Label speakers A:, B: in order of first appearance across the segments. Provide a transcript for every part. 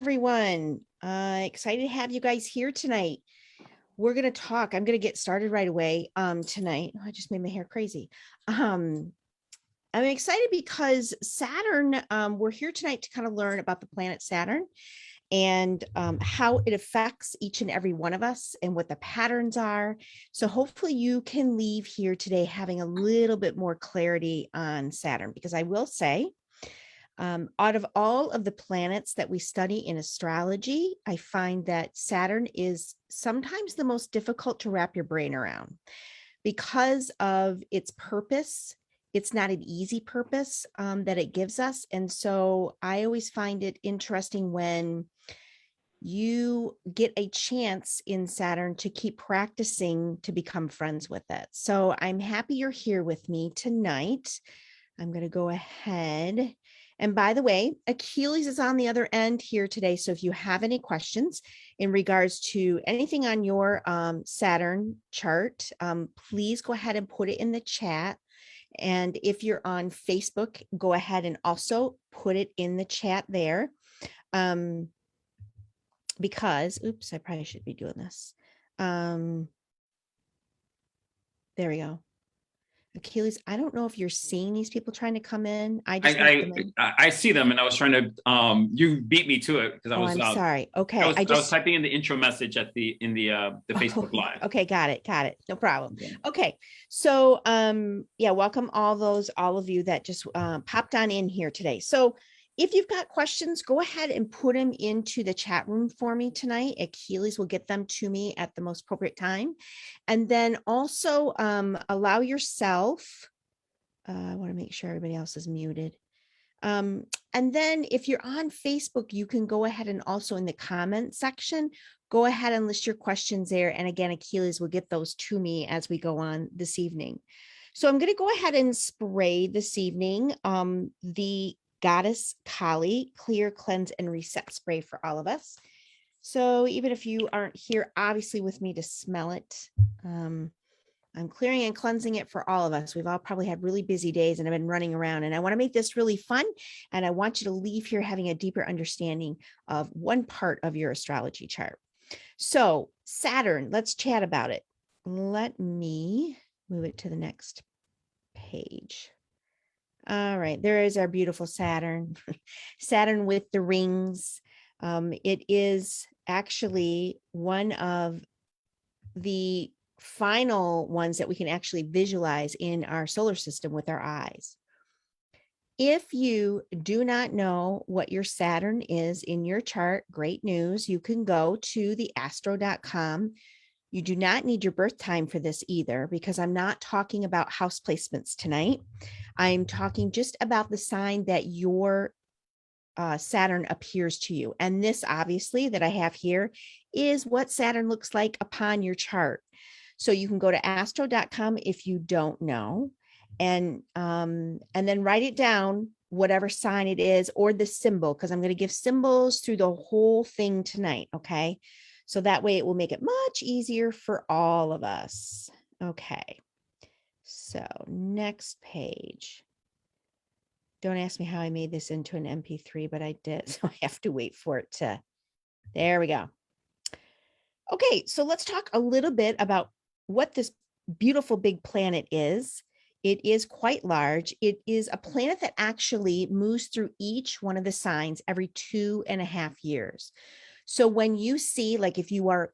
A: Everyone. Excited to have you guys here tonight. We're going to talk. I'm going to get started right away tonight. Oh, I just made my hair crazy. I'm excited because Saturn, we're here tonight to kind of learn about the planet Saturn and how it affects each and every one of us and what the patterns are. So hopefully you can leave here today having a little bit more clarity on Saturn, because I will say, out of all of the planets that we study in astrology, I find that Saturn is sometimes the most difficult to wrap your brain around because of its purpose. It's not an easy purpose that it gives us. And so I always find it interesting when you get a chance in Saturn to keep practicing to become friends with it. So I'm happy you're here with me tonight. I'm going to go ahead. And by the way, Achilles is on the other end here today. So if you have any questions in regards to anything on your Saturn chart, please go ahead and put it in the chat. And if you're on Facebook, go ahead and also put it in the chat there. Because, oops, I probably should be doing this. There we go. Achilles, I don't know if you're seeing these people trying to come in. I just let them in.
B: I see them, and I was trying to. You beat me to it because I was.
A: I'm sorry. Okay,
B: I was typing in the intro message at the Facebook Live.
A: Okay, got it. No problem. Okay, so yeah, welcome all of you that just popped on in here today. So if you've got questions, go ahead and put them into the chat room for me tonight. Achilles will get them to me at the most appropriate time. And then also allow yourself, I want to make sure everybody else is muted. And then if you're on Facebook, you can go ahead and also in the comment section, go ahead and list your questions there. And again, Achilles will get those to me as we go on this evening. So I'm going to go ahead and spray this evening the Goddess Kali Clear, Cleanse, and Reset spray for all of us. So even if you aren't here, obviously with me to smell it, I'm clearing and cleansing it for all of us. We've all probably had really busy days and I've been running around, and I want to make this really fun. And I want you to leave here having a deeper understanding of one part of your astrology chart. So Saturn, let's chat about it. Let me move it to the next page. All right, there is our beautiful Saturn, Saturn with the rings. It is actually one of the final ones that we can actually visualize in our solar system with our eyes. If you do not know what your Saturn is in your chart, great news. You can go to the astro.com. You do not need your birth time for this either, because I'm not talking about house placements tonight. I'm talking just about the sign that your Saturn appears to you. And this obviously that I have here is what Saturn looks like upon your chart. So you can go to astro.com if you don't know, and then write it down, whatever sign it is, or the symbol, because I'm going to give symbols through the whole thing tonight. Okay. So that way it will make it much easier for all of us. Okay. So next page. Don't ask me how I made this into an MP3, but I did. So I have to wait for it to, there we go. Okay. So let's talk a little bit about what this beautiful big planet is. It is quite large. It is a planet that actually moves through each one of the signs every 2.5 years. So when you see, like, if you are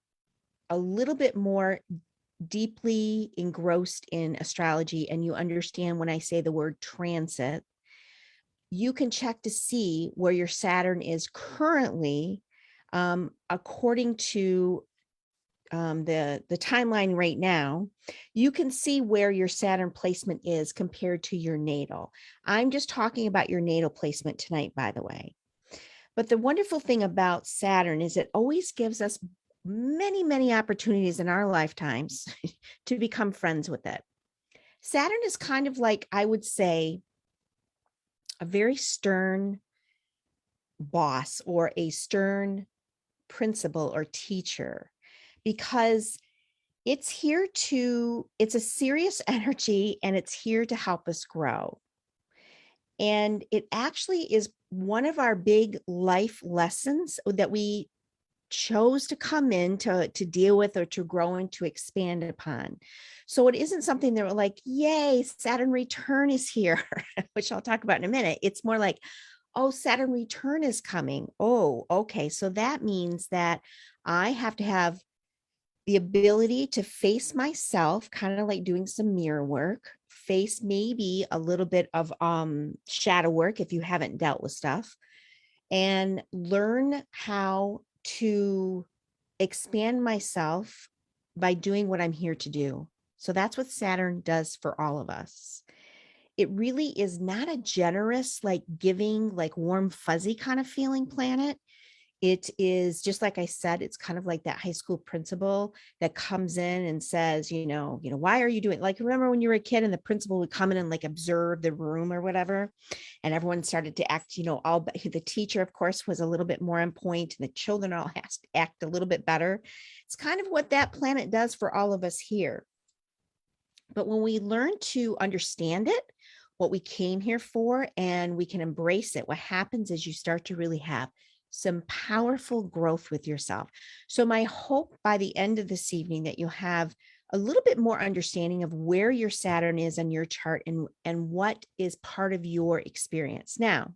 A: a little bit more deeply engrossed in astrology and you understand when I say the word transit, you can check to see where your Saturn is currently, according to the timeline right now. You can see where your Saturn placement is compared to your natal. I'm just talking about your natal placement tonight, by the way. But the wonderful thing about Saturn is it always gives us many, many opportunities in our lifetimes to become friends with it. Saturn is kind of like, I would say, a very stern boss or a stern principal or teacher, because it's a serious energy and it's here to help us grow. And it actually is one of our big life lessons that we chose to come in to deal with or to grow and to expand upon. So it isn't something that we're like, yay, Saturn return is here, which I'll talk about in a minute. It's more like, oh, Saturn return is coming. Oh, okay. So that means that I have to have the ability to face myself, kind of like doing some mirror work, face maybe a little bit of shadow work if you haven't dealt with stuff, and learn how to expand myself by doing what I'm here to do. So that's what Saturn does for all of us. It really is not a generous, like giving, like warm, fuzzy kind of feeling planet. It is just like I said, it's kind of like that high school principal that comes in and says, why are you doing, like, remember when you were a kid and the principal would come in and like observe the room or whatever, and everyone started to act, all, the teacher, of course, was a little bit more on point, and the children all has to act a little bit better. It's kind of what that planet does for all of us here. But when we learn to understand it, what we came here for, and we can embrace it, what happens is you start to really have some powerful growth with yourself. So my hope by the end of this evening that you'll have a little bit more understanding of where your Saturn is on your chart and what is part of your experience. Now,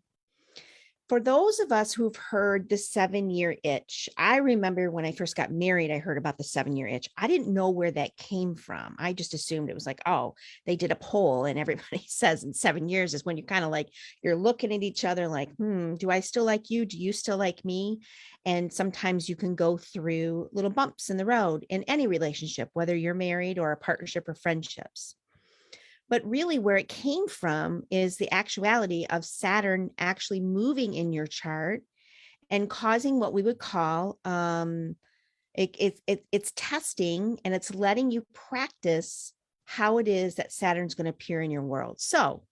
A: for those of us who've heard the 7-year itch, I remember when I first got married, I heard about the 7-year itch. I didn't know where that came from. I just assumed it was like, oh, they did a poll and everybody says in 7 years is when you're kind of like, you're looking at each other like, do I still like you? Do you still like me? And sometimes you can go through little bumps in the road in any relationship, whether you're married or a partnership or friendships. But really where it came from is the actuality of Saturn actually moving in your chart and causing what we would call it's testing, and it's letting you practice how it is that Saturn's going to appear in your world. So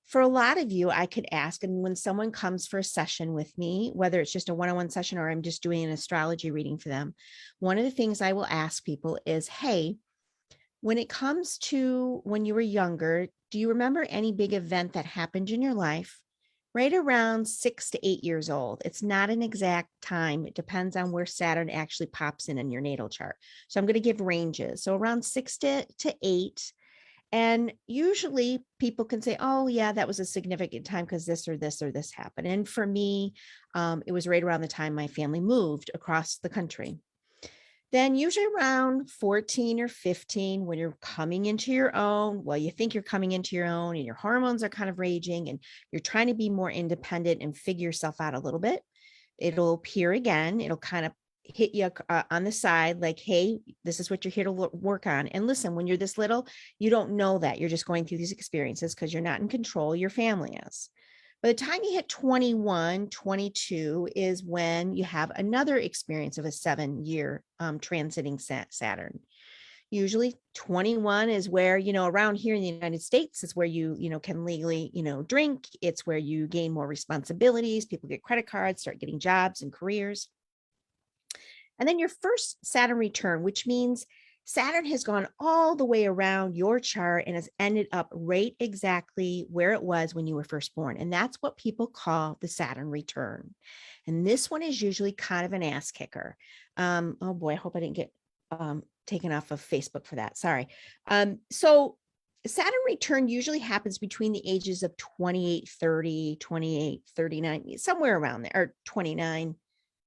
A: for a lot of you, I could ask, and when someone comes for a session with me, whether it's just a one-on-one session or I'm just doing an astrology reading for them, one of the things I will ask people is, hey, when it comes to when you were younger, do you remember any big event that happened in your life right around 6 to 8 years old? It's not an exact time. It depends on where Saturn actually pops in your natal chart. So I'm going to give ranges. So around 6 to 8. And usually people can say, oh, yeah, that was a significant time because this or this or this happened. And for me, it was right around the time my family moved across the country. Then usually around 14 or 15, when you're coming into your own, well, you think you're coming into your own and your hormones are kind of raging and you're trying to be more independent and figure yourself out a little bit, it'll appear again. It'll kind of hit you on the side like, hey, this is what you're here to work on. And listen, when you're this little, you don't know that. You're just going through these experiences because you're not in control. Your family is. By the time you hit 21, 22 is when you have another experience of a 7-year transiting Saturn. Usually 21 is where, around here in the United States is where you can legally, drink. It's where you gain more responsibilities. People get credit cards, start getting jobs and careers. And then your first Saturn return, which means Saturn has gone all the way around your chart and has ended up right exactly where it was when you were first born. And that's what people call the Saturn return. And this one is usually kind of an ass kicker. Oh boy, I hope I didn't get taken off of Facebook for that. Sorry. So Saturn return usually happens between the ages of 28, 30, 28, 39, somewhere around there, or 29,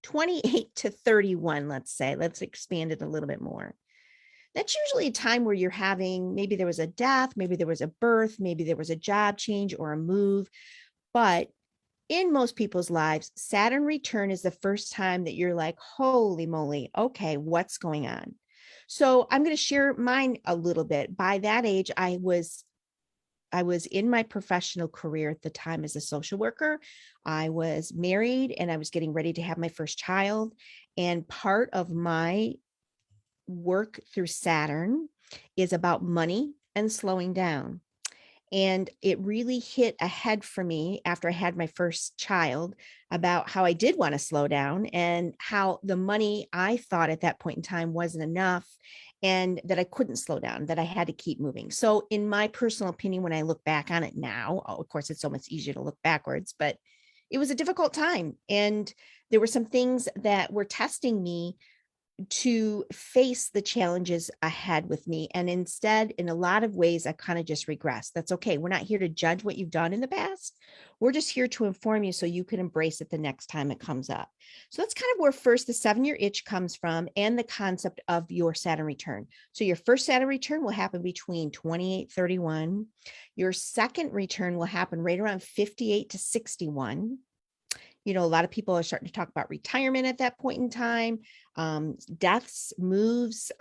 A: 28 to 31, let's say. Let's expand it a little bit more. That's usually a time where you're having, maybe there was a death, maybe there was a birth, maybe there was a job change or a move. But in most people's lives, Saturn return is the first time that you're like, holy moly, okay, what's going on? So I'm going to share mine a little bit. By that age, I was in my professional career at the time as a social worker. I was married and I was getting ready to have my first child. And part of my work through Saturn is about money and slowing down. And it really hit ahead for me after I had my first child about how I did want to slow down and how the money I thought at that point in time wasn't enough and that I couldn't slow down, that I had to keep moving. So in my personal opinion, when I look back on it now, of course, it's so much easier to look backwards, but it was a difficult time. And there were some things that were testing me to face the challenges ahead with me. And instead, in a lot of ways, I kind of just regressed. That's okay. We're not here to judge what you've done in the past. We're just here to inform you so you can embrace it the next time it comes up. So that's kind of where first the 7-year itch comes from, and the concept of your Saturn return. So your first Saturn return will happen between 28-31. Your second return will happen right around 58 to 61. You know, a lot of people are starting to talk about retirement at that point in time, deaths, moves,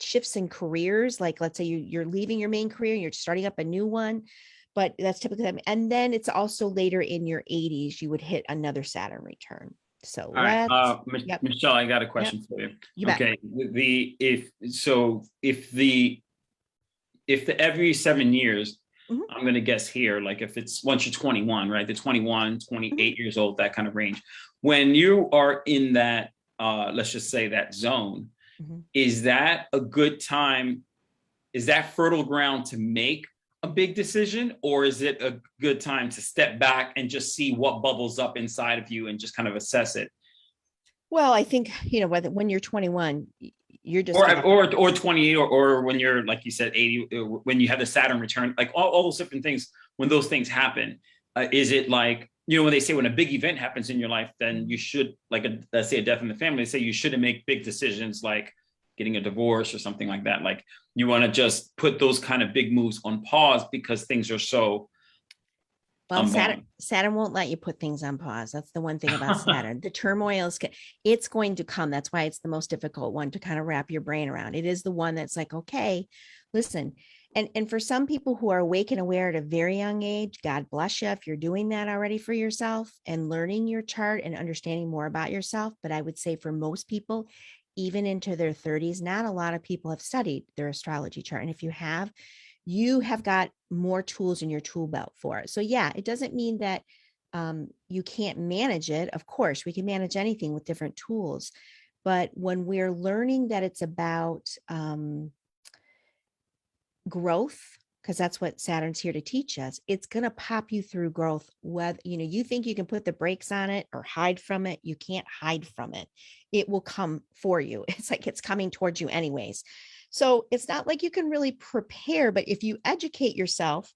A: shifts in careers. Like, let's say you're leaving your main career, you're starting up a new one, but that's typically them. And then it's also later in your 80s, you would hit another Saturn return. So
B: All right,
A: yep.
B: Michelle, I got a question for you.
A: You bet.
B: Okay, if the every 7 years, I'm going to guess here, like if it's once you're 21, right? The 21, 28 years old, that kind of range. When you are in that, let's just say that zone, is that a good time? Is that fertile ground to make a big decision, or is it a good time to step back and just see what bubbles up inside of you and just kind of assess it?
A: Well, I think, you know, when you're 21, you're just
B: or 28, or when you're, like you said, 80, when you have the Saturn return, like all those different things. When those things happen, is it like, you know, when they say when a big event happens in your life, then you should, like let's say a death in the family, they say you shouldn't make big decisions like getting a divorce or something like that. Like you want to just put those kind of big moves on pause because things are so.
A: Well, Saturn won't let you put things on pause. That's the one thing about Saturn. The turmoil it's going to come. That's why it's the most difficult one to kind of wrap your brain around. It is the one that's like, okay, listen. And for some people who are awake and aware at a very young age, God bless you if you're doing that already for yourself and learning your chart and understanding more about yourself. But I would say for most people, even into their 30s, not a lot of people have studied their astrology chart. And if you have got more tools in your tool belt for it. So yeah, it doesn't mean that you can't manage it. Of course, we can manage anything with different tools. But when we're learning that it's about growth, because that's what Saturn's here to teach us, it's going to pop you through growth. Whether, you know, you think you can put the brakes on it or hide from it, you can't hide from it. It will come for you. It's like it's coming towards you anyways. So it's not like you can really prepare, but if you educate yourself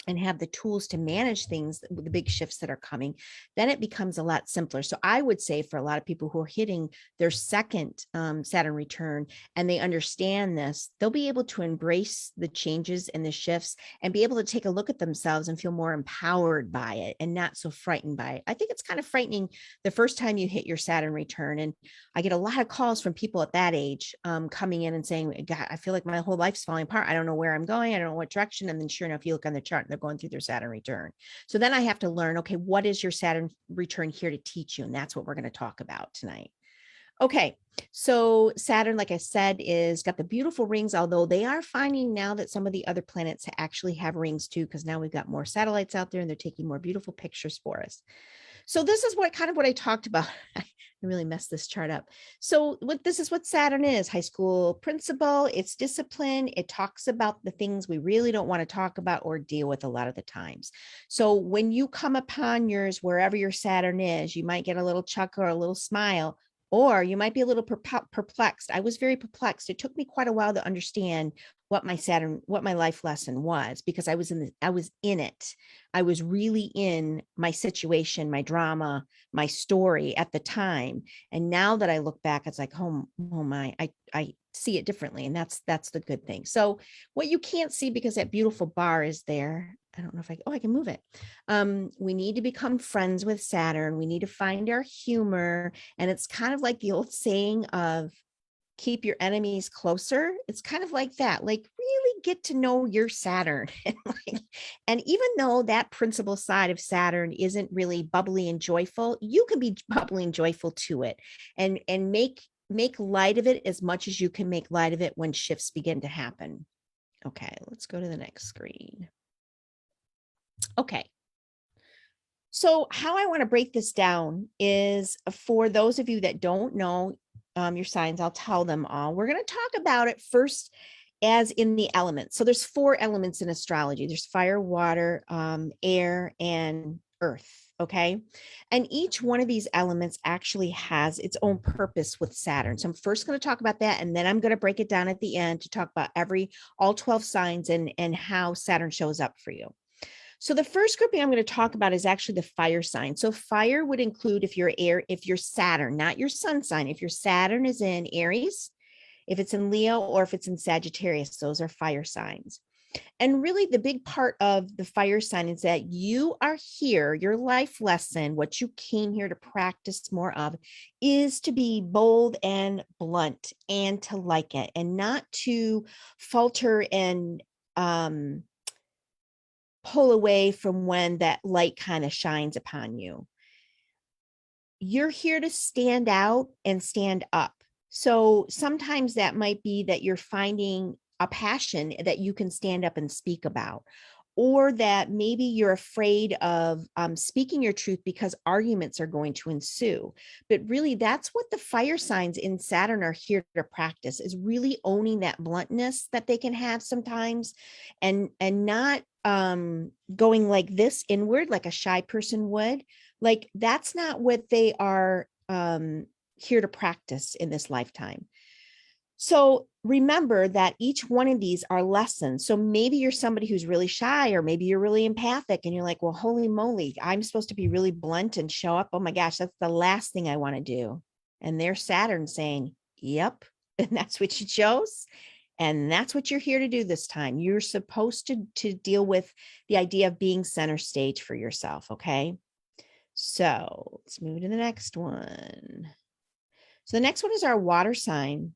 A: and have the tools to manage things, the big shifts that are coming, then it becomes a lot simpler. So I would say for a lot of people who are hitting their second Saturn return and they understand this, they'll be able to embrace the changes and the shifts and be able to take a look at themselves and feel more empowered by it and not so frightened by it. I think it's kind of frightening the first time you hit your Saturn return. And I get a lot of calls from people at that age coming in and saying, God, I feel like my whole life's falling apart. I don't know where I'm going. I don't know what direction. And then sure enough, you look on the chart, they're going through their Saturn return. So then I have to learn, okay, what is your Saturn return here to teach you? And that's what we're going to talk about tonight. Okay, so Saturn, like I said, is got the beautiful rings, although they are finding now that some of the other planets actually have rings too, because now we've got more satellites out there and they're taking more beautiful pictures for us. So this is what I talked about. I really messed this chart up. So this is what Saturn is: high school principal. It's discipline. It talks about the things we really don't want to talk about or deal with a lot of the times. So when you come upon yours, wherever your Saturn is, you might get a little chuckle or a little smile, or you might be a little perplexed. I was very perplexed. It took me quite a while to understand what my life lesson was, because I was in it. I was really in my situation, my drama, my story at the time. And now that I look back, it's like, oh my, I see it differently. And that's the good thing. So what you can't see, because that beautiful bar is there. I don't know if I can move it. We need to become friends with Saturn. We need to find our humor. And it's kind of like the old saying of keep your enemies closer. It's kind of like that, like really get to know your Saturn. And even though that principal side of Saturn isn't really bubbly and joyful, you can be bubbly and joyful to it and make light of it as much as you can make light of it when shifts begin to happen. Okay, let's go to the next screen. Okay. So how I want to break this down is, for those of you that don't know your signs, I'll tell them all. We're going to talk about it first as in the elements. So there's 4 elements in astrology. There's fire, water, air, and earth. Okay. And each one of these elements actually has its own purpose with Saturn. So I'm first going to talk about that. And then I'm going to break it down at the end to talk about all 12 signs and how Saturn shows up for you. So the first grouping I'm going to talk about is actually the fire sign. So fire would include if you're Saturn, not your sun sign. If your Saturn is in Aries, if it's in Leo, or if it's in Sagittarius, those are fire signs. And really, the big part of the fire sign is that you are here, your life lesson, what you came here to practice more of, is to be bold and blunt and to like it and not to falter and pull away from when that light kind of shines upon you. You're here to stand out and stand up. So sometimes that might be that you're finding a passion that you can stand up and speak about, or that maybe you're afraid of speaking your truth because arguments are going to ensue. But really, that's what the fire signs in Saturn are here to practice, is really owning that bluntness that they can have sometimes, and not going like this inward, like a shy person would. Like, that's not what they are here to practice in this lifetime. So remember that each one of these are lessons. So maybe you're somebody who's really shy, or maybe you're really empathic and you're like, well, holy moly, I'm supposed to be really blunt and show up. Oh my gosh, that's the last thing I want to do. And there's Saturn saying, yep. And that's what you chose. And that's what you're here to do this time. You're supposed to deal with the idea of being center stage for yourself. Okay. So let's move to the next one. So the next one is our water sign.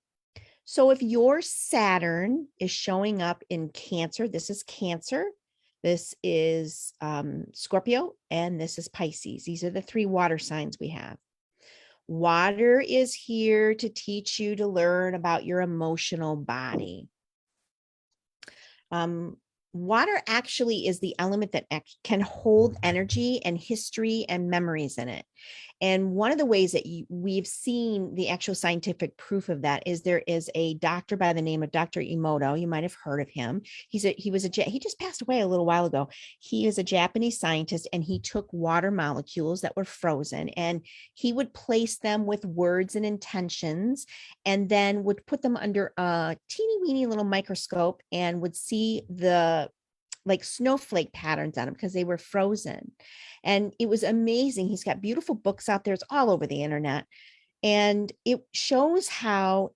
A: So if your Saturn is showing up in Cancer, this is Cancer, this is Scorpio, and this is Pisces. These are the three water signs we have. Water is here to teach you to learn about your emotional body. Water actually is the element that can hold energy and history and memories in it. And one of the ways that we've seen the actual scientific proof of that is there is a doctor by the name of Dr. Emoto. You might have heard of him. He just passed away a little while ago. He is a Japanese scientist, and he took water molecules that were frozen, and he would place them with words and intentions, and then would put them under a teeny weeny little microscope and would see the like snowflake patterns on them because they were frozen. And it was amazing. He's got beautiful books out there. It's all over the internet. And it shows how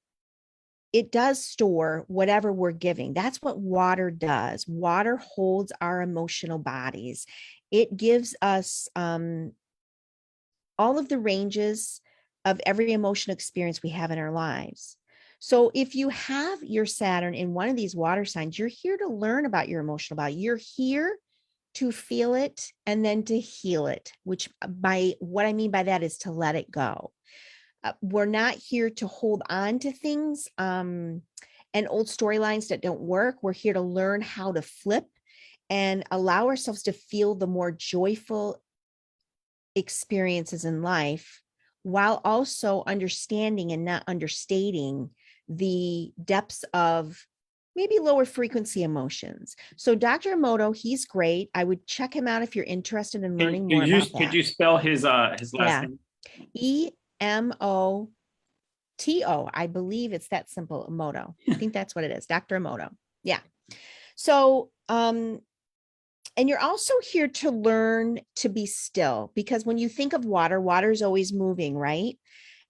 A: it does store whatever we're giving. That's what water does. Water holds our emotional bodies. It gives us all of the ranges of every emotional experience we have in our lives. So if you have your Saturn in one of these water signs, you're here to learn about your emotional body. You're here to feel it and then to heal it, which by what I mean by that is to let it go. We're not here to hold on to things and old storylines that don't work. We're here to learn how to flip and allow ourselves to feel the more joyful experiences in life, while also understanding and not understating the depths of maybe lower frequency emotions. So Dr. Emoto, he's great. I would check him out if you're interested in learning more about that.
B: Could you spell his last name?
A: Emoto. I believe it's that simple. Emoto. I think that's what it is. Dr. Emoto. Yeah. So, and you're also here to learn to be still, because when you think of water, water is always moving, right?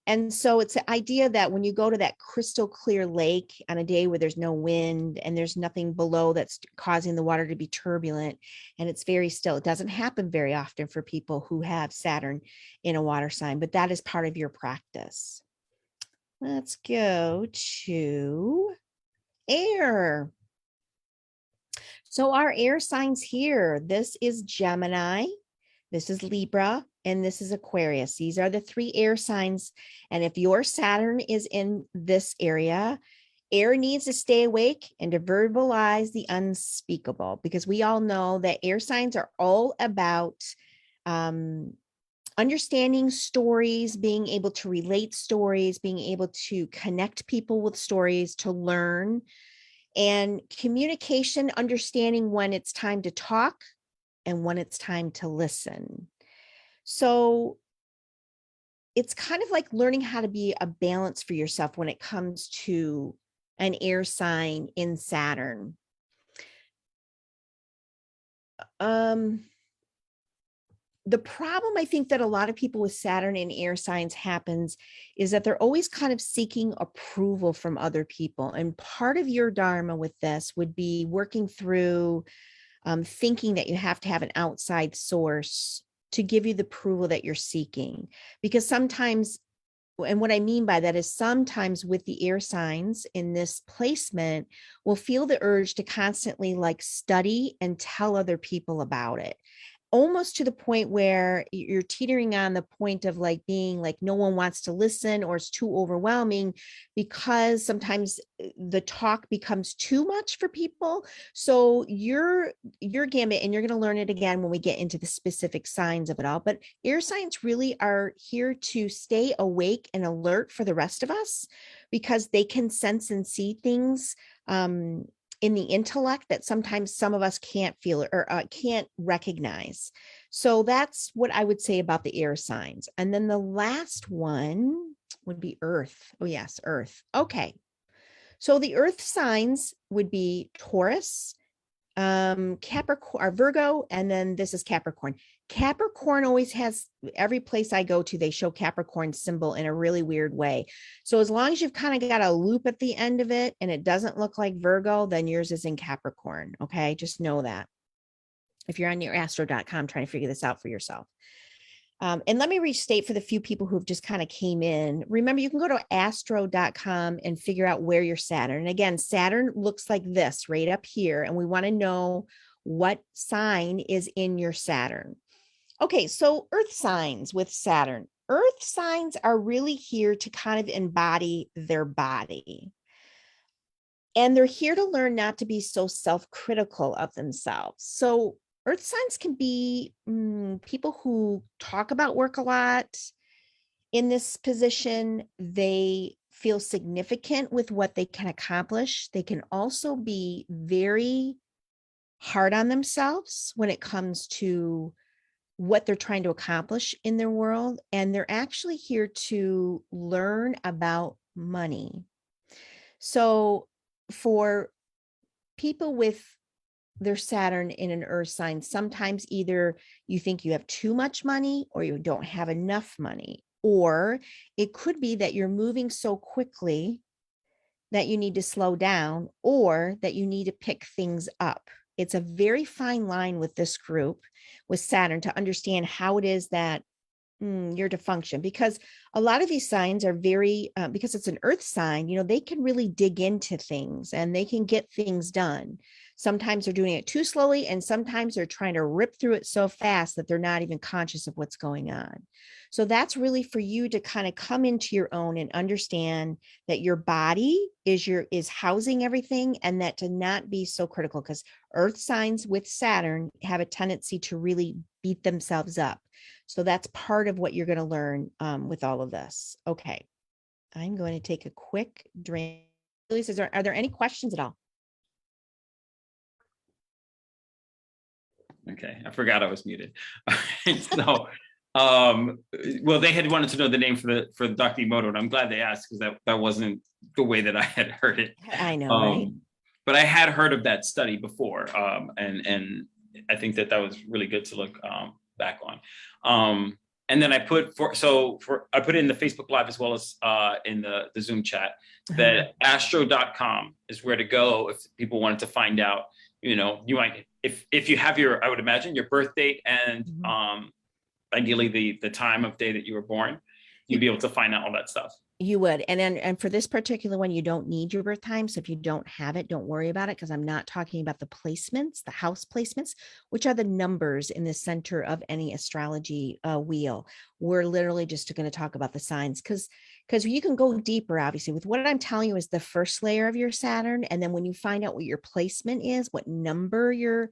A: And so it's the idea that when you go to that crystal clear lake on a day where there's no wind and there's nothing below that's causing the water to be turbulent, and it's very still. It doesn't happen very often for people who have Saturn in a water sign, but that is part of your practice. Let's go to air. So our air signs here, this is Gemini, this is Libra, and this is Aquarius. These are the three air signs. And if your Saturn is in this area, air needs to stay awake and to verbalize the unspeakable, because we all know that air signs are all about understanding stories, being able to relate stories, being able to connect people with stories, to learn, and communication, understanding when it's time to talk and when it's time to listen. So it's kind of like learning how to be a balance for yourself when it comes to an air sign in Saturn. The problem I think that a lot of people with Saturn in air signs happens is that they're always kind of seeking approval from other people. And part of your dharma with this would be working through thinking that you have to have an outside source to give you the approval that you're seeking. Because sometimes, and what I mean by that is sometimes with the air signs in this placement, we'll feel the urge to constantly like study and tell other people about it, almost to the point where you're teetering on the point of like being like no one wants to listen or it's too overwhelming, because sometimes the talk becomes too much for people. So your gambit, and you're going to learn it again when we get into the specific signs of it all, but air signs really are here to stay awake and alert for the rest of us, because they can sense and see things in the intellect that sometimes some of us can't feel or can't recognize. So that's what I would say about the air signs. And then the last one would be Earth. Oh yes, Earth. Okay. So the Earth signs would be Taurus, Capricorn or Virgo, and then this is Capricorn. Capricorn always has, every place I go to, they show Capricorn symbol in a really weird way. So as long as you've kind of got a loop at the end of it and it doesn't look like Virgo, then yours is in Capricorn. Okay. Just know that if you're on your astro.com trying to figure this out for yourself. And let me restate for the few people who've just kind of came in. Remember, you can go to astro.com and figure out where your Saturn. And again, Saturn looks like this right up here. And we want to know what sign is in your Saturn. Okay, so Earth signs with Saturn. Earth signs are really here to kind of embody their body. And they're here to learn not to be so self-critical of themselves. So Earth signs can be people who talk about work a lot. In this position, they feel significant with what they can accomplish. They can also be very hard on themselves when it comes to what they're trying to accomplish in their world. And they're actually here to learn about money. So for people with their Saturn in an earth sign, sometimes either you think you have too much money or you don't have enough money, or it could be that you're moving so quickly that you need to slow down, or that you need to pick things up. It's a very fine line with this group with Saturn to understand how it is that you're to function, because a lot of these signs are very, because it's an earth sign, they can really dig into things and they can get things done. Sometimes they're doing it too slowly, and sometimes they're trying to rip through it so fast that they're not even conscious of what's going on. So that's really for you to kind of come into your own and understand that your body is housing everything, and that to not be so critical, because earth signs with Saturn have a tendency to really beat themselves up. So that's part of what you're going to learn with all of this. Okay. I'm going to take a quick drink. Lisa, are there any questions at all?
B: Okay, I forgot I was muted. So, well, they had wanted to know the name for the Dr. Emoto, and I'm glad they asked, because that wasn't the way that I had heard it.
A: I know, right?
B: But I had heard of that study before, and I think that was really good to look back on. And then I put I put it in the Facebook Live as well as in the Zoom chat that astro.com is where to go if people wanted to find out. You might, if you have I would imagine your birth date and ideally the time of day that you were born, you'd be able to find out all that stuff.
A: You would. And for this particular one, you don't need your birth time. So if you don't have it, don't worry about it, because I'm not talking about the placements, the house placements, which are the numbers in the center of any astrology wheel. We're literally just going to talk about the signs, because you can go deeper, obviously, with what I'm telling you is the first layer of your Saturn. And then when you find out what your placement is, what number your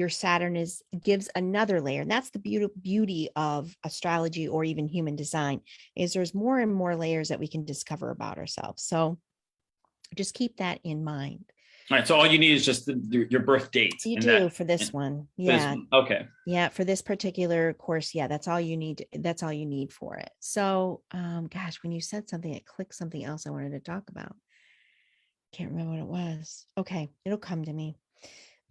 A: Saturn gives another layer. And that's the beauty of astrology, or even human design, is there's more and more layers that we can discover about ourselves. So just keep that in mind.
B: All right. So all you need is just your birth date.
A: You
B: and
A: do
B: that
A: for this one.
B: for this
A: Yeah.
B: one. Okay.
A: Yeah. For this particular course. Yeah. That's all you need. That's all you need for it. So, gosh, when you said something, it clicked something else I wanted to talk about. Can't remember what it was. Okay. It'll come to me.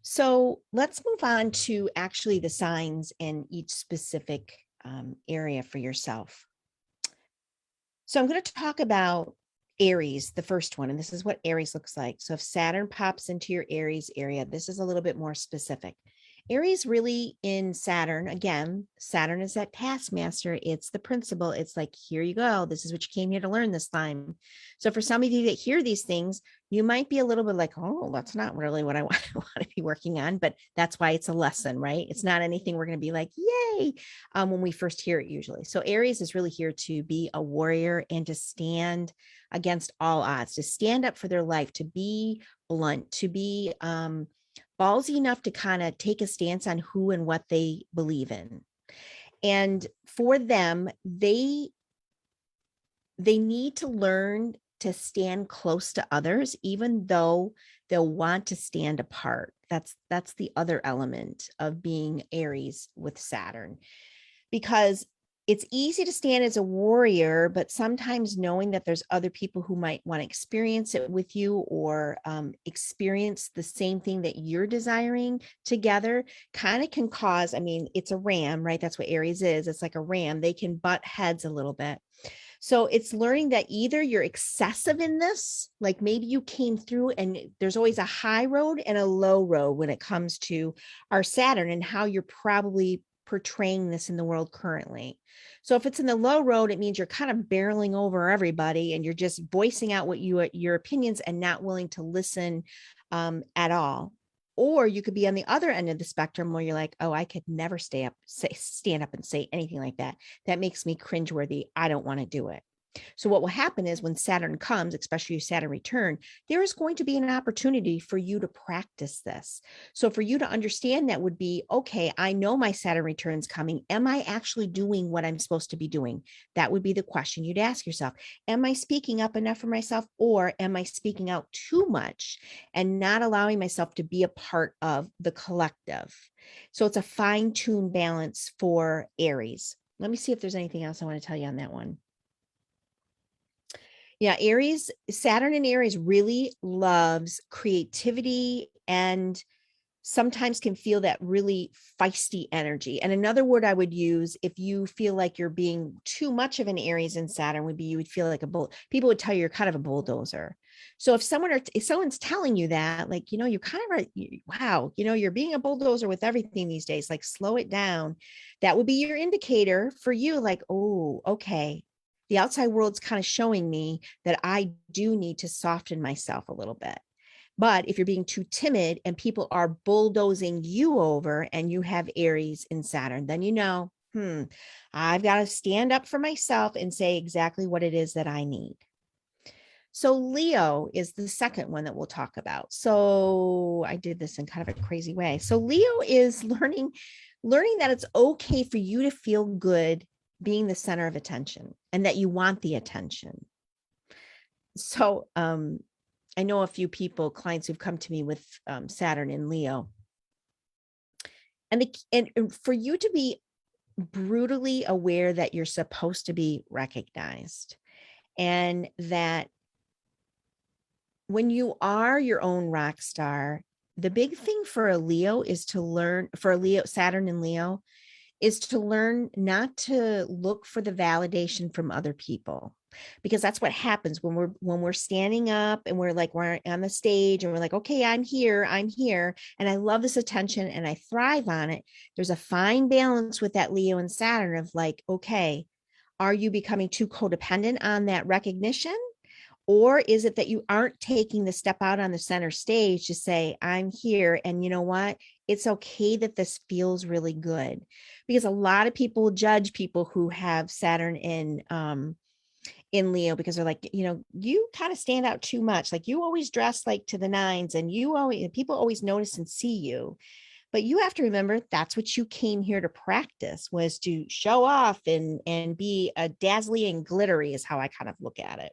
A: So let's move on to actually the signs in each specific area for yourself. So I'm going to talk about Aries, the first one, and this is what Aries looks like. So if Saturn pops into your Aries area, this is a little bit more specific. Aries really in Saturn, again, Saturn is that taskmaster. It's the principal. It's like, here you go. This is what you came here to learn this time. So for some of you that hear these things, you might be a little bit like, oh, that's not really what I want to be working on, but that's why it's a lesson, right? It's not anything we're going to be like, yay, when we first hear it usually. So Aries is really here to be a warrior and to stand against all odds, to stand up for their life, to be blunt, to be ballsy enough to kind of take a stance on who and what they believe in. And for them, they need to learn to stand close to others, even though they'll want to stand apart. That's the other element of being Aries with Saturn, because it's easy to stand as a warrior, but sometimes knowing that there's other people who might want to experience it with you or experience the same thing that you're desiring together kind of can cause, I mean, it's a ram, right? That's what Aries is. It's like a ram. They can butt heads a little bit. So it's learning that either you're excessive in this, like maybe you came through and there's always a high road and a low road when it comes to our Saturn and how you're probably portraying this in the world currently. So if it's in the low road, it means you're kind of barreling over everybody and you're just voicing out what your opinions and not willing to listen at all. Or you could be on the other end of the spectrum where you're like, oh, I could never stand up and say anything like that. That makes me cringeworthy. I don't want to do it. So what will happen is when Saturn comes, especially Saturn return, there is going to be an opportunity for you to practice this. So for you to understand that would be, okay, I know my Saturn return's coming. Am I actually doing what I'm supposed to be doing? That would be the question you'd ask yourself. Am I speaking up enough for myself, or am I speaking out too much and not allowing myself to be a part of the collective? So it's a fine-tuned balance for Aries. Let me see if there's anything else I want to tell you on that one. Yeah, Aries, Saturn in Aries really loves creativity and sometimes can feel that really feisty energy. And another word I would use if you feel like you're being too much of an Aries in Saturn would be you would feel like people would tell you you're kind of a bulldozer. So if someone's telling you that, like, you're kind of wow, you're being a bulldozer with everything these days, like slow it down. That would be your indicator for you, like, oh, okay. The outside world's kind of showing me that I do need to soften myself a little bit. But if you're being too timid and people are bulldozing you over and you have Aries in Saturn, then I've got to stand up for myself and say exactly what it is that I need. So Leo is the second one that we'll talk about. So I did this in kind of a crazy way. So Leo is learning that it's okay for you to feel good being the center of attention and that you want the attention. So I know a few clients who've come to me with Saturn in Leo. And for you to be brutally aware that you're supposed to be recognized, and that when you are your own rock star, the big thing for a Leo is to learn, for a Leo, Saturn in Leo, is to learn not to look for the validation from other people, because that's what happens when we're standing up and we're on the stage and we're like, okay, I'm here and I love this attention and I thrive on it. There's a fine balance with that Leo and Saturn of like, okay, are you becoming too codependent on that recognition? Or is it that you aren't taking the step out on the center stage to say, I'm here, and you know what? It's okay that this feels really good. Because a lot of people judge people who have Saturn in Leo, because they're like, you kind of stand out too much. Like, you always dress like to the nines, and people always notice and see you. But you have to remember that's what you came here to practice, was to show off and be a dazzling and glittery, is how I kind of look at it.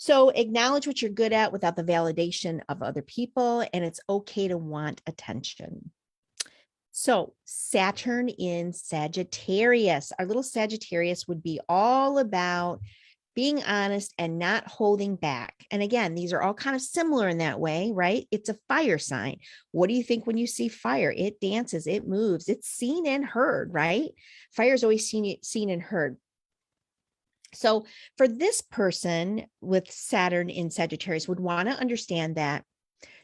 A: So acknowledge what you're good at without the validation of other people, and it's okay to want attention. So Saturn in Sagittarius, our little Sagittarius would be all about being honest and not holding back. And again, these are all kind of similar in that way, right? It's a fire sign. What do you think when you see fire? It dances, it moves, it's seen and heard, right? Fire is always seen and heard. So for this person with Saturn in Sagittarius would want to understand that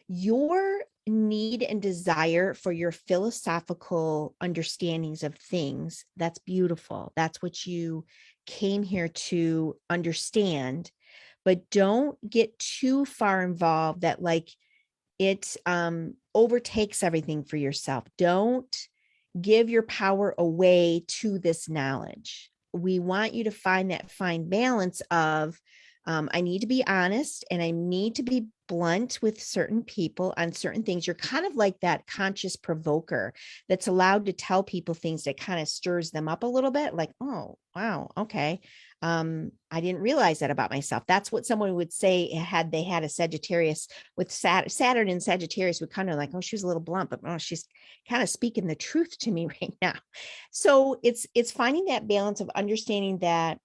A: your need and desire for your philosophical understandings of things, that's beautiful. That's what you came here to understand, but don't get too far involved that like it overtakes everything for yourself. Don't give your power away to this knowledge. We want you to find that fine balance of I need to be honest and I need to be blunt with certain people on certain things. You're kind of like that conscious provoker that's allowed to tell people things that kind of stirs them up a little bit, like, oh, wow, okay. I didn't realize that about myself. That's what someone would say had they had a Sagittarius with Saturn and Sagittarius would kind of like, oh, she was a little blunt, but oh, she's kind of speaking the truth to me right now. So it's finding that balance of understanding that,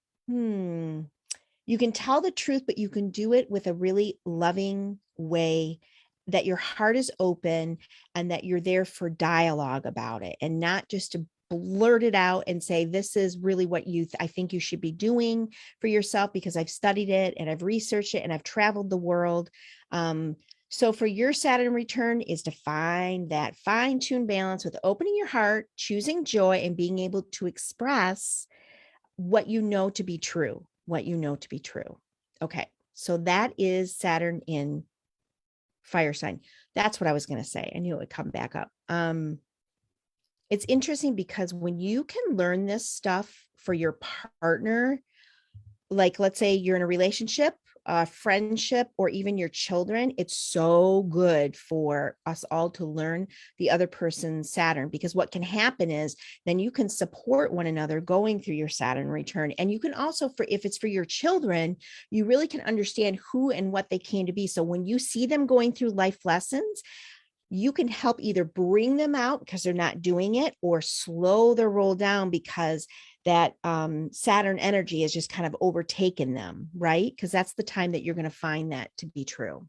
A: you can tell the truth, but you can do it with a really loving way, that your heart is open and that you're there for dialogue about it and not just to blurt it out and say, this is really what I think you should be doing for yourself because I've studied it and I've researched it and I've traveled the world. So for your Saturn return is to find that fine-tuned balance with opening your heart, choosing joy, and being able to express what you know to be true. Okay. So that is Saturn in fire sign. That's what I was going to say. I knew it would come back up. It's interesting because when you can learn this stuff for your partner, like let's say you're in a relationship, a friendship, or even your children, it's so good for us all to learn the other person's Saturn, because what can happen is then you can support one another going through your Saturn return. And you can also, if it's for your children, you really can understand who and what they came to be. So when you see them going through life lessons, you can help either bring them out because they're not doing it, or slow their roll down because that Saturn energy is just kind of overtaken them, right? Because that's the time that you're going to find that to be true.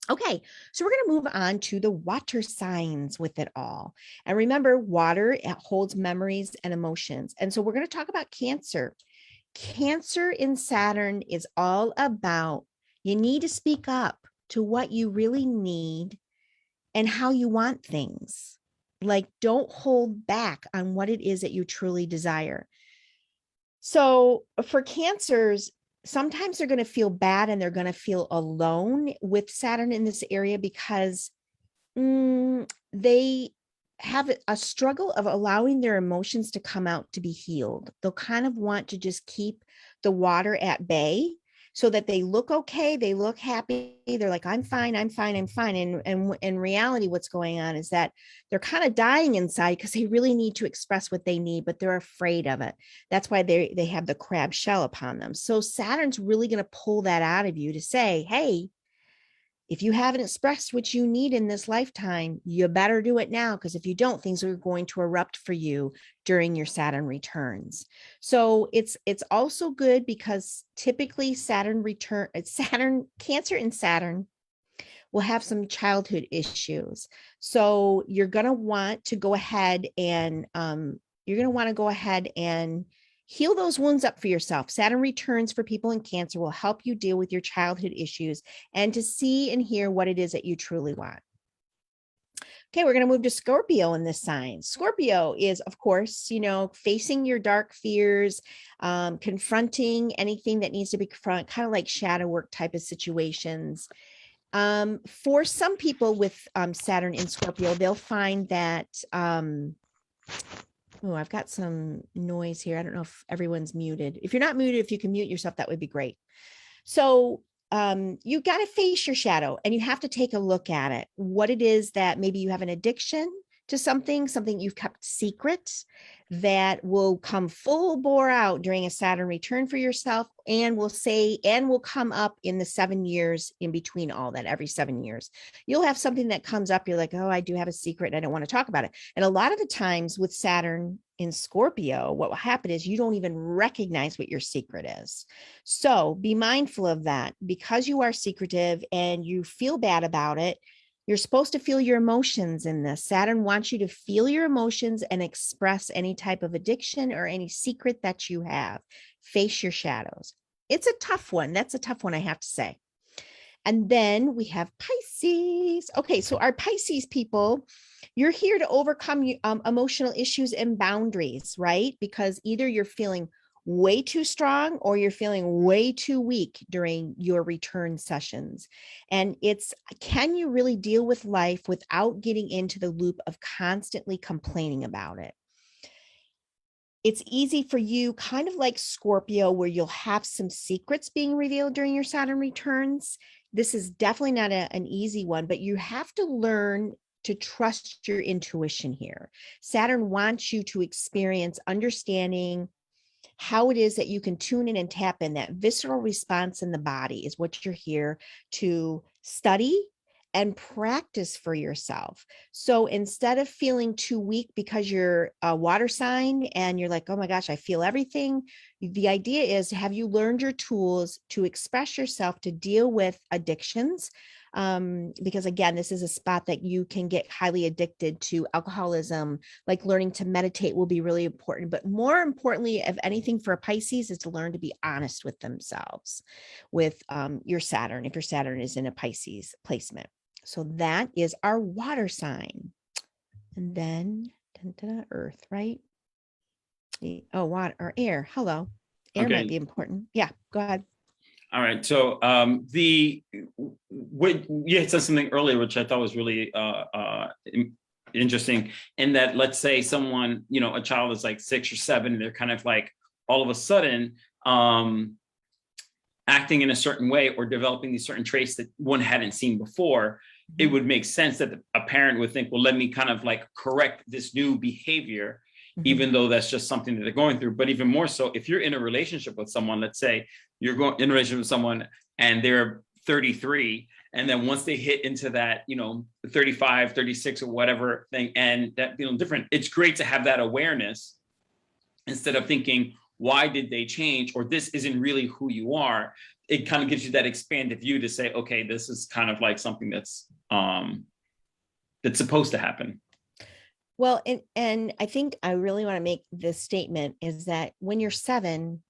A: Okay, so we're going to move on to the water signs with it all. And remember, water, it holds memories and emotions. And so we're going to talk about Cancer. Cancer in Saturn is all about, you need to speak up to what you really need and how you want things. Like, don't hold back on what it is that you truly desire. So for Cancers, sometimes they're going to feel bad and they're going to feel alone with Saturn in this area because they have a struggle of allowing their emotions to come out to be healed. They'll kind of want to just keep the water at bay so that they look okay, they look happy, they're like, I'm fine. And in reality, what's going on is that they're kind of dying inside because they really need to express what they need, but they're afraid of it. That's why they have the crab shell upon them. So Saturn's really going to pull that out of you to say, hey, if you haven't expressed what you need in this lifetime, you better do it now, because if you don't, things are going to erupt for you during your Saturn returns. So it's also good because typically Cancer and Saturn will have some childhood issues. So you're going to want to go ahead and heal those wounds up for yourself. Saturn returns for people in Cancer will help you deal with your childhood issues and to see and hear what it is that you truly want. Okay, we're going to move to Scorpio in this sign. Scorpio is, of course, facing your dark fears, confronting anything that needs to be confronted, kind of like shadow work type of situations. For some people with Saturn in Scorpio, they'll find that I've got some noise here. I don't know if everyone's muted. If you're not muted, if you can mute yourself, that would be great. So you got to face your shadow and you have to take a look at it. What it is that maybe you have an addiction to something you've kept secret that will come full bore out during a Saturn return for yourself, and will come up in the 7 years in between all that. Every 7 years you'll have something that comes up, you're like, oh, I do have a secret and I don't want to talk about it. And a lot of the times with Saturn in Scorpio, what will happen is you don't even recognize what your secret is. So be mindful of that. Because you are secretive and you feel bad about it, you're supposed to feel your emotions in this. Saturn wants you to feel your emotions and express any type of addiction or any secret that you have. Face your shadows. It's a tough one. That's a tough one, I have to say. And then we have Pisces. Okay, so our Pisces people, you're here to overcome emotional issues and boundaries, right? Because either you're feeling way too strong or you're feeling way too weak during your return sessions. And it's, can you really deal with life without getting into the loop of constantly complaining about it? It's easy for you, kind of like Scorpio, where you'll have some secrets being revealed during your Saturn returns. This is definitely not an easy one, but you have to learn to trust your intuition here. Saturn wants you to experience understanding how it is that you can tune in and tap in. That visceral response in the body is what you're here to study and practice for yourself. So instead of feeling too weak because you're a water sign and you're like, oh my gosh, I feel everything. The idea is, have you learned your tools to express yourself, to deal with addictions? Because again, this is a spot that you can get highly addicted to. Alcoholism, like learning to meditate, will be really important. But more importantly, if anything, for a Pisces, is to learn to be honest with themselves with your Saturn, if your Saturn is in a Pisces placement. So that is our water sign. And then Earth, right? Oh, water or air. Hello. Air might be important. Yeah, go ahead.
B: All right. So you had said something earlier, which I thought was really interesting, in that, let's say someone, a child is like 6 or 7, and they're kind of like all of a sudden acting in a certain way or developing these certain traits that one hadn't seen before. It would make sense that a parent would think, well, let me kind of like correct this new behavior, even though that's just something that they're going through. But even more so, if you're in a relationship with someone, let's say you're in a relationship with someone and they're 33, and then once they hit into that, 35, 36 or whatever thing, and that different, it's great to have that awareness instead of thinking, why did they change? Or this isn't really who you are. It kind of gives you that expanded view to say, okay, this is kind of like something that's supposed to happen.
A: Well, and I think I really want to make this statement, is that when you're 7,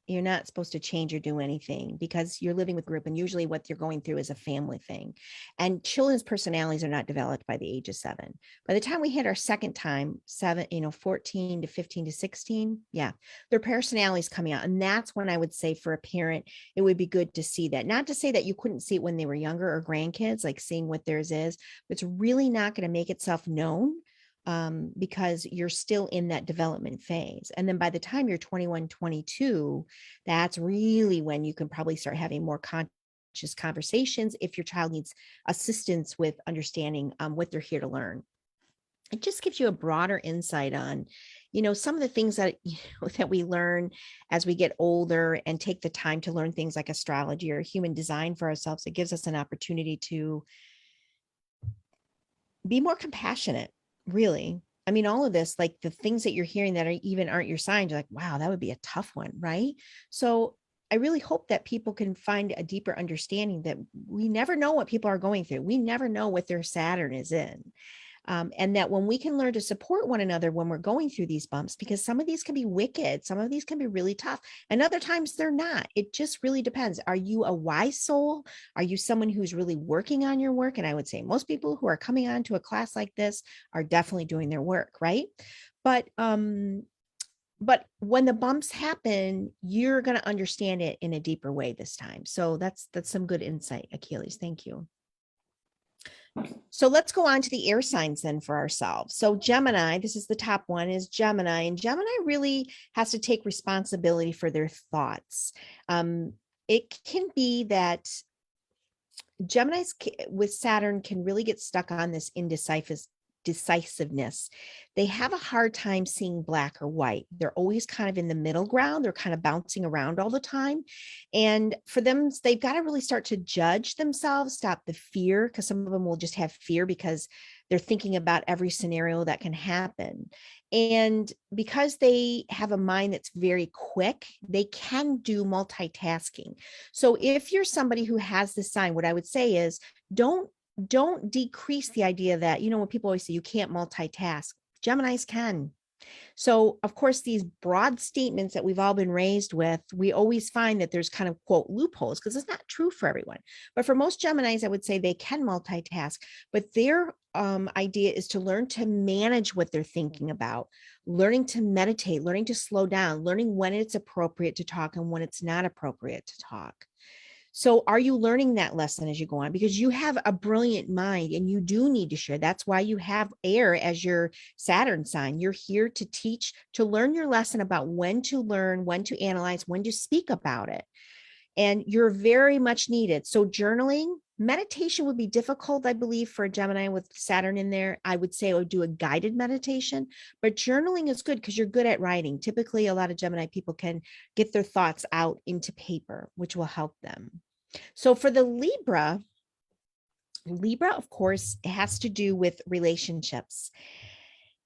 A: you're not supposed to change or do anything, because you're living with group, and usually what you're going through is a family thing. And children's personalities are not developed by the age of 7. By the time we hit our second time, 7, 14 to 15 to 16, yeah, their personalities coming out. And that's when I would say, for a parent, it would be good to see that. Not to say that you couldn't see it when they were younger, or grandkids, like seeing what theirs is, but it's really not going to make itself known because you're still in that development phase. And then by the time you're 21, 22, that's really when you can probably start having more conscious conversations if your child needs assistance with understanding what they're here to learn. It just gives you a broader insight on, some of the things that, that we learn as we get older and take the time to learn things like astrology or human design for ourselves. It gives us an opportunity to be more compassionate. Really. I mean, all of this, like the things that you're hearing that aren't your signs, you're like, wow, that would be a tough one, right? So I really hope that people can find a deeper understanding that we never know what people are going through. We never know what their Saturn is in. And that when we can learn to support one another when we're going through these bumps, because some of these can be wicked, some of these can be really tough, and other times they're not. It just really depends. Are you a wise soul? Are you someone who's really working on your work? And I would say most people who are coming on to a class like this are definitely doing their work, right? But when the bumps happen, you're going to understand it in a deeper way this time. So that's some good insight, Achilles. Thank you. So let's go on to the air signs then for ourselves. So Gemini, this is the top one, is Gemini. And Gemini really has to take responsibility for their thoughts. It can be that Geminis with Saturn can really get stuck on this indecisive decisiveness. They have a hard time seeing black or white. They're always kind of in the middle ground. They're kind of bouncing around all the time. And for them, they've got to really start to judge themselves, stop the fear, because some of them will just have fear because they're thinking about every scenario that can happen. And because they have a mind that's very quick, they can do multitasking. So if you're somebody who has this sign, what I would say is don't decrease the idea that, when people always say you can't multitask, Geminis can. So, of course, these broad statements that we've all been raised with, we always find that there's kind of quote loopholes because it's not true for everyone. But for most Geminis, I would say they can multitask, but their idea is to learn to manage what they're thinking about, learning to meditate, learning to slow down, learning when it's appropriate to talk and when it's not appropriate to talk. So are you learning that lesson as you go on? Because you have a brilliant mind and you do need to share. That's why you have air as your Saturn sign. You're here to teach, to learn your lesson about when to learn, when to analyze, when to speak about it. And you're very much needed. So journaling, meditation would be difficult, I believe, for a Gemini with Saturn in there. I would say I would do a guided meditation, but journaling is good because you're good at writing. Typically, a lot of Gemini people can get their thoughts out into paper, which will help them. So for the Libra, of course, has to do with relationships.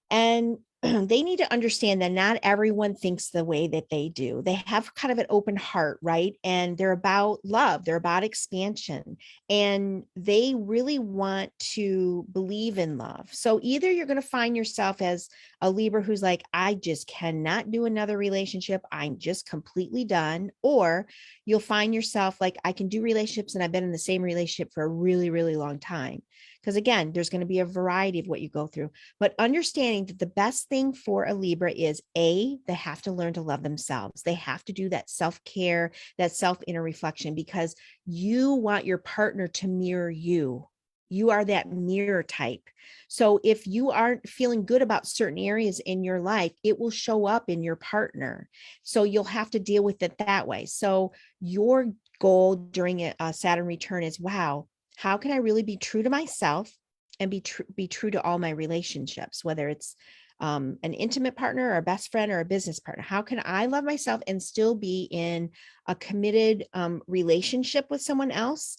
A: And they need to understand that not everyone thinks the way that they do. They have kind of an open heart, right? And they're about love, they're about expansion, and they really want to believe in love. So either you're going to find yourself as a Libra who's like, I just cannot do another relationship, I'm just completely done, or you'll find yourself like, I can do relationships and I've been in the same relationship for a really, really long time. Because again, there's going to be a variety of what you go through, but understanding that the best thing for a Libra is they have to learn to love themselves. They have to do that self-care, that self-inner reflection, because you want your partner to mirror you. You are that mirror type. So if you aren't feeling good about certain areas in your life, it will show up in your partner. So you'll have to deal with it that way. So your goal during a Saturn return is, wow, how can I really be true to myself and be true to all my relationships, whether it's an intimate partner or a best friend or a business partner? How can I love myself and still be in a committed relationship with someone else?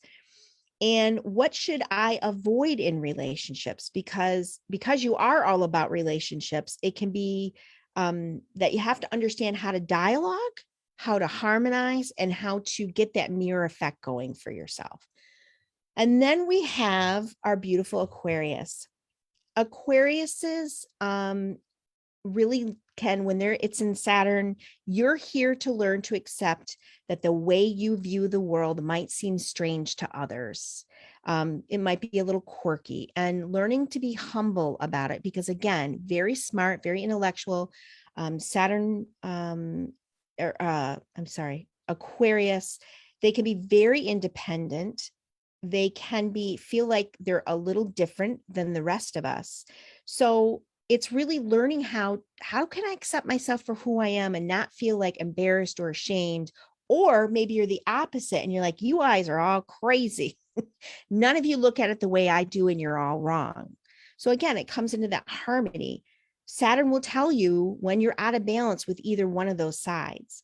A: And what should I avoid in relationships? Because you are all about relationships, it can be that you have to understand how to dialogue, how to harmonize, and how to get that mirror effect going for yourself. And then we have our beautiful Aquarius. Aquariuses really can, when it's in Saturn, you're here to learn to accept that the way you view the world might seem strange to others. It might be a little quirky, and learning to be humble about it, because again, very smart, very intellectual. Aquarius, they can be very independent. They can feel like they're a little different than the rest of us. So it's really learning how can I accept myself for who I am and not feel like embarrassed or ashamed. Or maybe you're the opposite and you're like, you guys are all crazy. None of you look at it the way I do and you're all wrong. So again, it comes into that harmony. Saturn will tell you when you're out of balance with either one of those sides.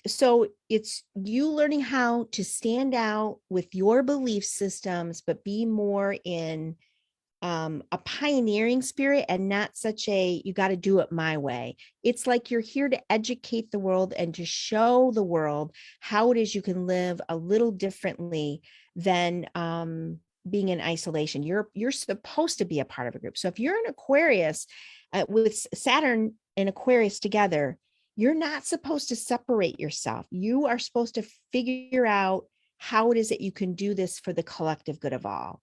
A: So it's you learning how to stand out with your belief systems, but be more in a pioneering spirit and not such a, you got to do it my way. It's like you're here to educate the world and to show the world how it is you can live a little differently than being in isolation. You're supposed to be a part of a group. So if you're an Aquarius with Saturn and Aquarius together, you're not supposed to separate yourself. You are supposed to figure out how it is that you can do this for the collective good of all.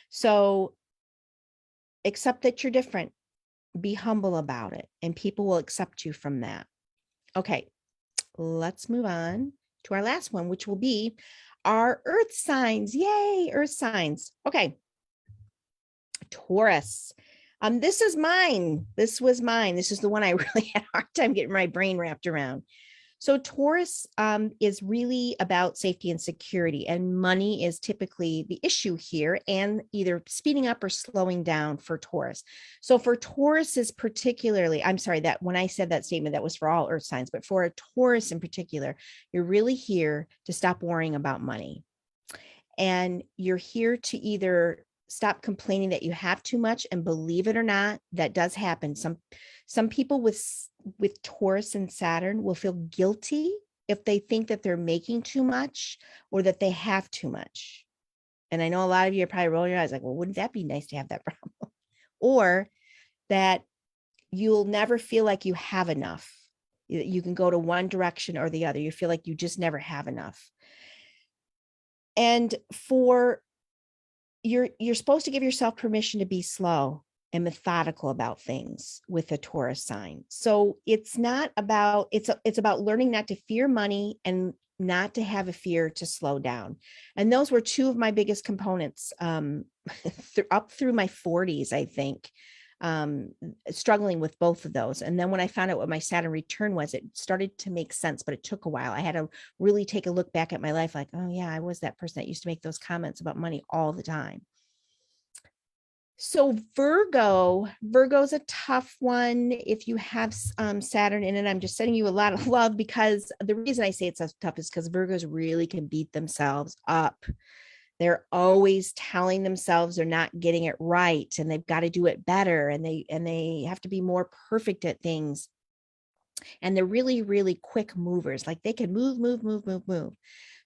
A: So accept that you're different, be humble about it, and people will accept you from that. Okay, let's move on to our last one, which will be our earth signs. Yay, earth signs. Okay, Taurus. This is mine. This was mine. This is the one I really had a hard time getting my brain wrapped around. So Taurus is really about safety and security, and money is typically the issue here, and either speeding up or slowing down for Taurus. So for Taurus is particularly, I'm sorry that when I said that statement, that was for all earth signs, but for a Taurus in particular, you're really here to stop worrying about money. And you're here to either stop complaining that you have too much, and believe it or not, that does happen. Some people with Taurus and Saturn will feel guilty if they think that they're making too much or that they have too much. And I know a lot of you are probably rolling your eyes like, well, wouldn't that be nice to have that problem? Or that you'll never feel like you have enough. You can go to one direction or the other. You feel like you just never have enough. And you're supposed to give yourself permission to be slow and methodical about things with a Taurus sign. So it's about learning not to fear money and not to have a fear to slow down. And those were two of my biggest components up through my 40s, I think, struggling with both of those. And then when I found out what my Saturn return was, it started to make sense, but it took a while. I had to really take a look back at my life like, oh yeah, I was that person that used to make those comments about money all the time. So Virgo's a tough one. If you have Saturn in it, I'm just sending you a lot of love, because the reason I say it's so tough is because Virgos really can beat themselves up. They're always telling themselves they're not getting it right and they've got to do it better, and they have to be more perfect at things. And they're really, really quick movers. Like they can move.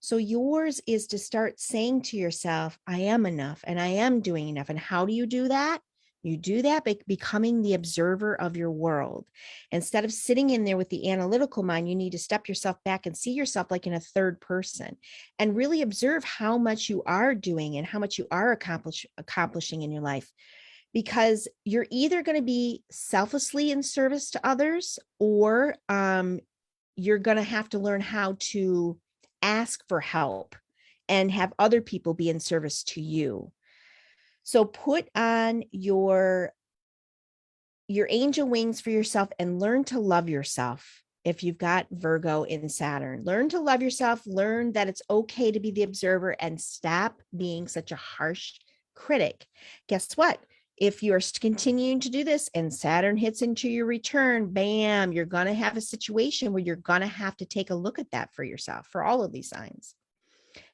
A: So yours is to start saying to yourself, I am enough and I am doing enough. And how do you do that? You do that by becoming the observer of your world. Instead of sitting in there with the analytical mind, you need to step yourself back and see yourself like in a third person and really observe how much you are doing and how much you are accomplishing in your life. Because you're either going to be selflessly in service to others, or you're going to have to learn how to ask for help and have other people be in service to you. So put on your angel wings for yourself and learn to love yourself. If you've got Virgo in Saturn, learn to love yourself, learn that it's okay to be the observer, and stop being such a harsh critic. Guess what? If you're continuing to do this and Saturn hits into your return, bam, you're going to have a situation where you're going to have to take a look at that for yourself, for all of these signs.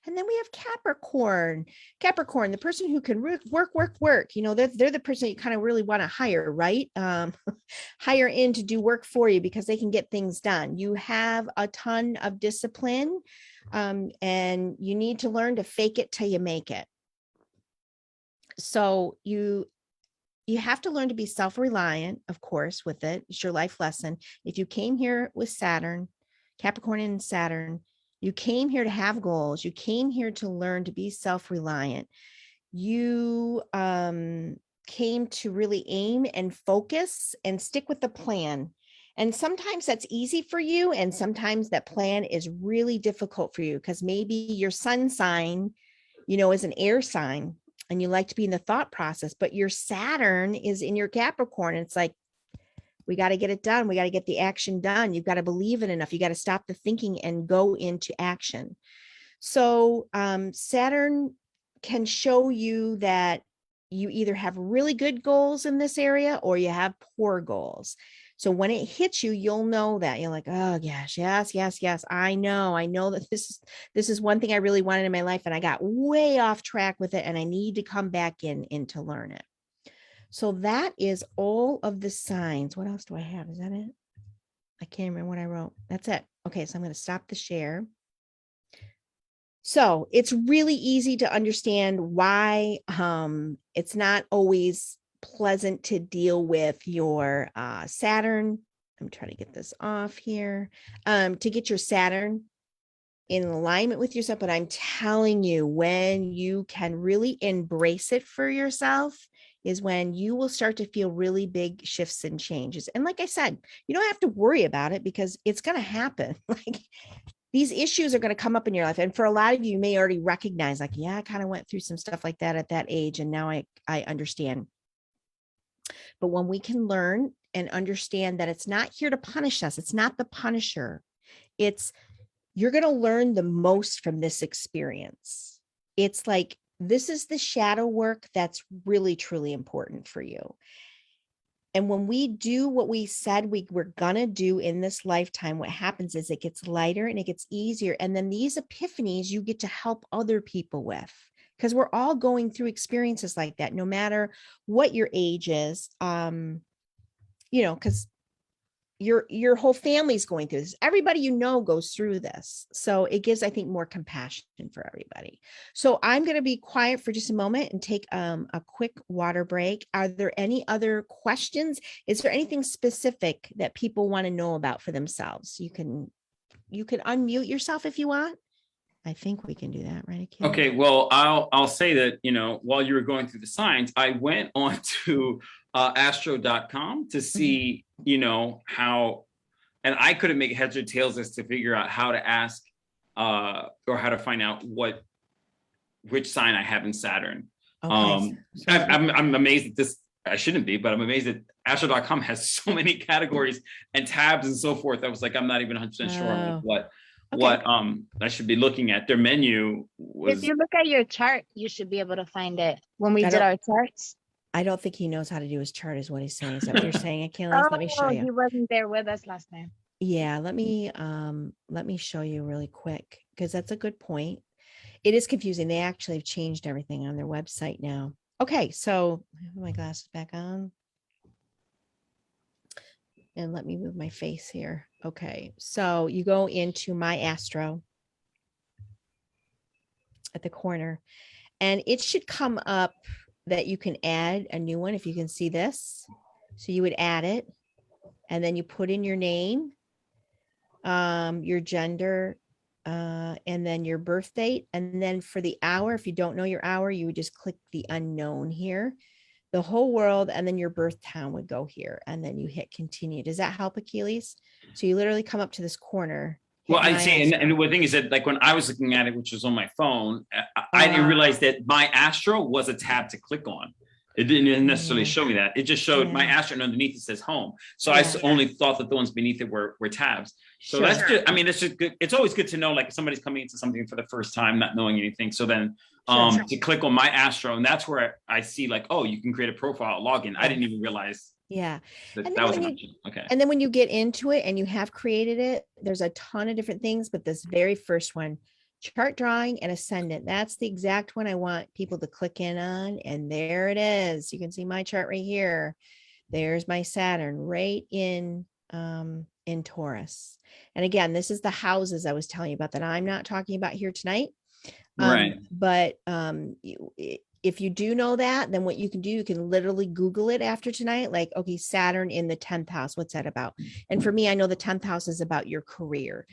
A: And then we have Capricorn, the person who can work. You know, they're the person you kind of really want to hire, right? Hire in to do work for you because they can get things done. You have a ton of discipline, and you need to learn to fake it till you make it. So you have to learn to be self-reliant, of course, with it. It's your life lesson. If you came here with Saturn, Capricorn and Saturn, you came here to have goals. You came here to learn to be self-reliant. You came to really aim and focus and stick with the plan. And sometimes that's easy for you. And sometimes that plan is really difficult for you because maybe your sun sign, is an air sign and you like to be in the thought process, but your Saturn is in your Capricorn. And it's like, we got to get it done. We got to get the action done. You've got to believe it enough. You got to stop the thinking and go into action. So Saturn can show you that you either have really good goals in this area or you have poor goals. So when it hits you, you'll know that you're like, oh gosh, yes. I know that this is one thing I really wanted in my life and I got way off track with it and I need to come back in to learn it. So that is all of the signs. What else do I have? Is that it? I can't remember what I wrote. That's it. Okay, so I'm going to stop the share. So it's really easy to understand why it's not always pleasant to deal with your Saturn. I'm trying to get this off here. To get your Saturn in alignment with yourself. But I'm telling you, when you can really embrace it for yourself is when you will start to feel really big shifts and changes. And like I said, you don't have to worry about it because it's going to happen. Like these issues are going to come up in your life. And for a lot of you, you may already recognize like, yeah, I kind of went through some stuff like that at that age. And now I understand. But when we can learn and understand that it's not here to punish us, it's not the punisher. you're going to learn the most from this experience. It's like, this is the shadow work that's really, truly important for you. And when we do what we said we're going to do in this lifetime, what happens is it gets lighter and it gets easier. And then these epiphanies you get to help other people with, because we're all going through experiences like that, no matter what your age is. Because your whole family's going through this. Everybody goes through this. So it gives, I think, more compassion for everybody. So I'm going to be quiet for just a moment and take a quick water break. Are there any other questions? Is there anything specific that people want to know about for themselves? You can unmute yourself if you want. I think we can do that, right, Achilles?
B: Okay, well, I'll say that, while you were going through the signs, I went on to astro.com to see, how, and I couldn't make heads or tails as to figure out how to ask or how to find out which sign I have in Saturn.
A: Okay.
B: I'm amazed at this. I shouldn't be, but I'm amazed that astro.com has so many categories and tabs and so forth. I was like, I'm not even 100% sure on what I should be looking at. Their menu was.
C: If you look at your chart, you should be able to find it. When we did our charts,
A: I don't think he knows how to do his chart, is what he's saying. Is that what you're saying, Achilles? Let me show you.
C: He wasn't there with us last time.
A: Yeah, let me show you really quick, because that's a good point. It is confusing. They actually have changed everything on their website now. Okay, so I have my glasses back on. And let me move my face here. Okay, so you go into My Astro at the corner, and it should come up that you can add a new one if you can see this. So you would add it, and then you put in your name, your gender, and then your birth date. And then for the hour, if you don't know your hour, you would just click the unknown here, the whole world, and then your birth town would go here, and then you hit continue. Does that help, Achilles? So you literally come up to this corner.
B: Well, I see, and the thing is that, like, when I was looking at it, which was on my phone, I didn't realize that My Astro was a tab to click on. It didn't necessarily show me that. It just showed My Astro, and underneath it says home. So I only thought that the ones beneath it were tabs. So that's good. I mean, it's just good. It's always good to know, like, if somebody's coming into something for the first time, not knowing anything. So then to click on My Astro, and that's where I see, like, oh, you can create a profile, login. I didn't even realize.
A: Yeah.
B: That was an option. Okay.
A: And then when you get into it and you have created it, there's a ton of different things, but this very first one, chart drawing and ascendant, that's the exact one I want people to click in on. And there it is. You can see my chart right here. There's my Saturn right in Taurus. And again, this is the houses I was telling you about that I'm not talking about here tonight.
B: Right.
A: But if you do know that, then what you can do, you can literally Google it after tonight. Like, okay, Saturn in the 10th house, what's that about? And for me, I know the 10th house is about your career,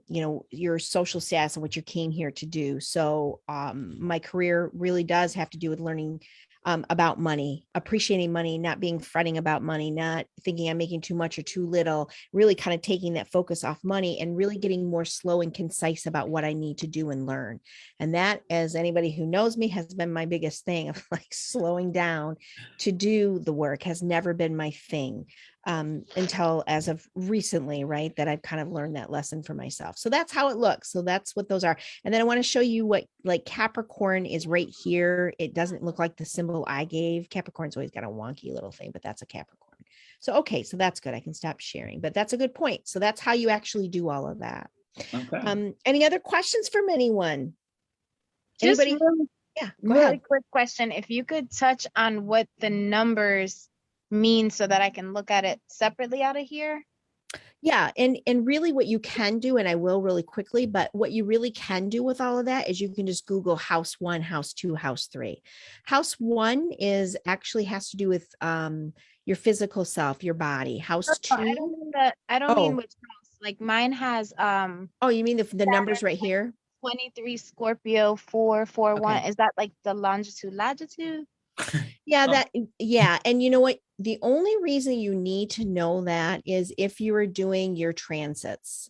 A: your social status and what you came here to do. So my career really does have to do with learning about money, appreciating money, not being fretting about money, not thinking I'm making too much or too little, really kind of taking that focus off money and really getting more slow and concise about what I need to do and learn. And that, as anybody who knows me, has been my biggest thing of like slowing down to do the work has never been my thing until as of recently, right? That I've kind of learned that lesson for myself. So that's how it looks. So that's what those are. And then I want to show you what like Capricorn is right here. It doesn't look like the symbol I gave. Capricorn's always got a wonky little thing, but that's a Capricorn. So, okay. So that's good. I can stop sharing, but that's a good point. So that's how you actually do all of that.
B: Okay.
A: Any other questions from anyone?
C: Just
A: Anybody? Go
C: really
A: ahead.
C: quick question. If you could touch on what the numbers mean so that I can look at it separately out of here.
A: Yeah. And really what you can do, and I will really quickly, but what you really can do with all of that is you can just Google house 1, house 2, house 3. House 1 is actually has to do with your physical self, your body. House 2.
C: I don't mean that. I don't mean which house. Like mine has
A: oh, you mean the numbers right here?
C: 23 Scorpio 441. Okay. Is that like the longitude, latitude?
A: Yeah, and you know what, the only reason you need to know that is if you are doing your transits.